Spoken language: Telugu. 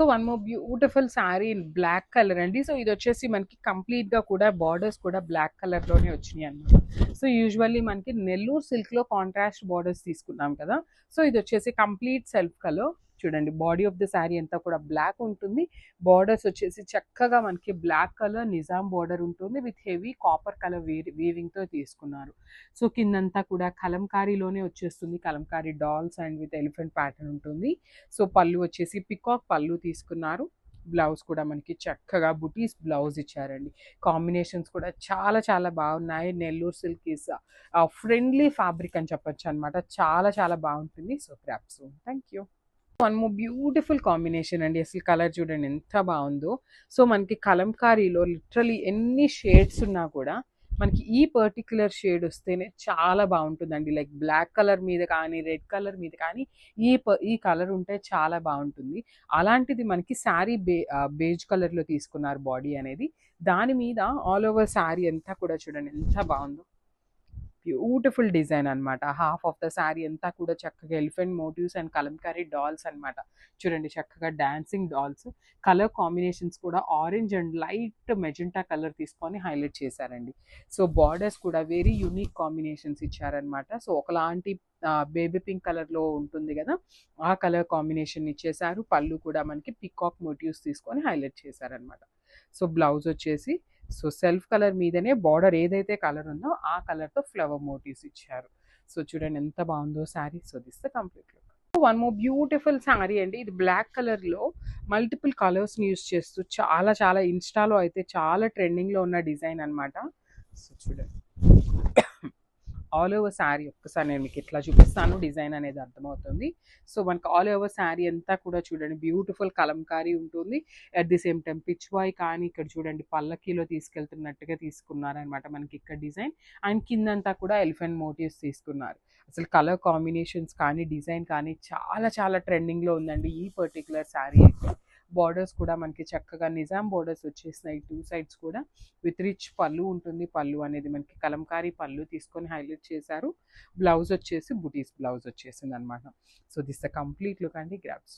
So one more beautiful sari in black colour అండి. సో ఇది వచ్చేసి మనకి కంప్లీట్గా కూడా బార్డర్స్ కూడా బ్లాక్ కలర్లోనే వచ్చినాయి అన్నమాట. సో యూజువల్లీ మనకి నెల్లూరు సిల్క్లో కాంట్రాస్ట్ బార్డర్స్ తీసుకున్నాం కదా. సో ఇది వచ్చేసి కంప్లీట్ సెల్ఫ్ కలర్. చూడండి బాడీ ఆఫ్ ద శారీ అంతా కూడా బ్లాక్ ఉంటుంది. బార్డర్స్ వచ్చేసి చక్కగా మనకి బ్లాక్ కలర్ నిజాం బార్డర్ ఉంటుంది విత్ హెవీ కాపర్ కలర్ వీవింగ్తో తీసుకున్నారు. సో కిందంతా కూడా కలంకారీలోనే వచ్చేస్తుంది. Kalamkari dolls and with elephant pattern ఉంటుంది. సో పళ్ళు వచ్చేసి పికాక్ పళ్ళు తీసుకున్నారు. బ్లౌజ్ కూడా మనకి చక్కగా బుటీస్ బ్లౌజ్ ఇచ్చారండి. కాంబినేషన్స్ కూడా చాలా చాలా బాగున్నాయి. Nellore silk is friendly fabric అని చెప్పొచ్చు అనమాట. చాలా చాలా బాగుంటుంది. So grab soon. Thank you. One more beautiful combination అండి. అసలు కలర్ చూడండి ఎంత బాగుందో. సో మనకి కలంకారీలో లిటరలీ ఎన్ని షేడ్స్ ఉన్నా కూడా మనకి ఈ పర్టిక్యులర్ షేడ్ వస్తేనే చాలా బాగుంటుందండి. లైక్ బ్లాక్ కలర్ మీద కానీ రెడ్ కలర్ మీద కానీ ఈ కలర్ ఉంటే చాలా బాగుంటుంది. అలాంటిది మనకి శారీ బేజ్ కలర్లో తీసుకున్నారు బాడీ అనేది. దాని మీద ఆల్ ఓవర్ శారీ అంతా కూడా చూడండి ఎంత బాగుందో. బ్యూటిఫుల్ డిజైన్ అనమాట. హాఫ్ ఆఫ్ ద శారీ అంతా కూడా చక్కగా elephant motifs and Kalamkari dolls అనమాట. చూడండి చక్కగా డాన్సింగ్ డాల్స్. కలర్ కాంబినేషన్స్ కూడా orange and light magenta colour తీసుకొని హైలైట్ చేశారండి. సో బార్డర్స్ కూడా వెరీ యూనిక్ కాంబినేషన్స్ ఇచ్చారనమాట. సో ఒకలాంటి బేబీ పింక్ కలర్లో ఉంటుంది కదా, ఆ కలర్ కాంబినేషన్ ఇచ్చేసారు. పళ్ళు కూడా మనకి పికాక్ మోటివ్స్ తీసుకొని హైలైట్ చేశారనమాట. సో బ్లౌజ్ వచ్చేసి సో సెల్ఫ్ కలర్ మీదనే బార్డర్ ఏదైతే కలర్ ఉందో ఆ కలర్తో ఫ్లవర్ మోటివ్స్ ఇచ్చారు. సో చూడండి ఎంత బాగుందో sari. So this the complete look. One more beautiful sari అండి. ఇది బ్లాక్ కలర్లో మల్టిపుల్ కలర్స్ని యూస్ చేస్తూ చాలా చాలా ఇన్స్టాలో అయితే చాలా ట్రెండింగ్లో ఉన్న డిజైన్ అనమాట. సో చూడండి ఆల్ ఓవర్ శారీ ఒక్కసారి నేను మీకు ఇట్లా చూపిస్తాను, డిజైన్ అనేది అర్థమవుతుంది. సో మనకి ఆల్ ఓవర్ శారీ అంతా కూడా చూడండి బ్యూటిఫుల్ కలంకారీ ఉంటుంది. అట్ ది సేమ్ టైం పిచ్ బాయ్ కానీ ఇక్కడ చూడండి పల్లకీలో తీసుకెళ్తున్నట్టుగా తీసుకున్నారనమాట మనకి ఇక్కడ డిజైన్. అండ్ కిందంతా కూడా ఎలిఫెంట్ మోటివ్స్ తీసుకున్నారు. అసలు కలర్ కాంబినేషన్స్ కానీ డిజైన్ కానీ చాలా చాలా ట్రెండింగ్లో ఉందండి ఈ పర్టికులర్ శారీ అయితే. బార్డర్స్ కూడా మనకి చక్కగా నిజాం బార్డర్స్ వచ్చేసినాయి టూ సైడ్స్ కూడా. విత్ రిచ్ పళ్ళు ఉంటుంది. పళ్ళు అనేది మనకి కలంకారీ పళ్ళు తీసుకొని హైలైట్ చేశారు. బ్లౌజ్ వచ్చేసి బుటీస్ బ్లౌజ్ వచ్చేసింది అనమాట. So this the complete look అండి. గ్రాప్స్.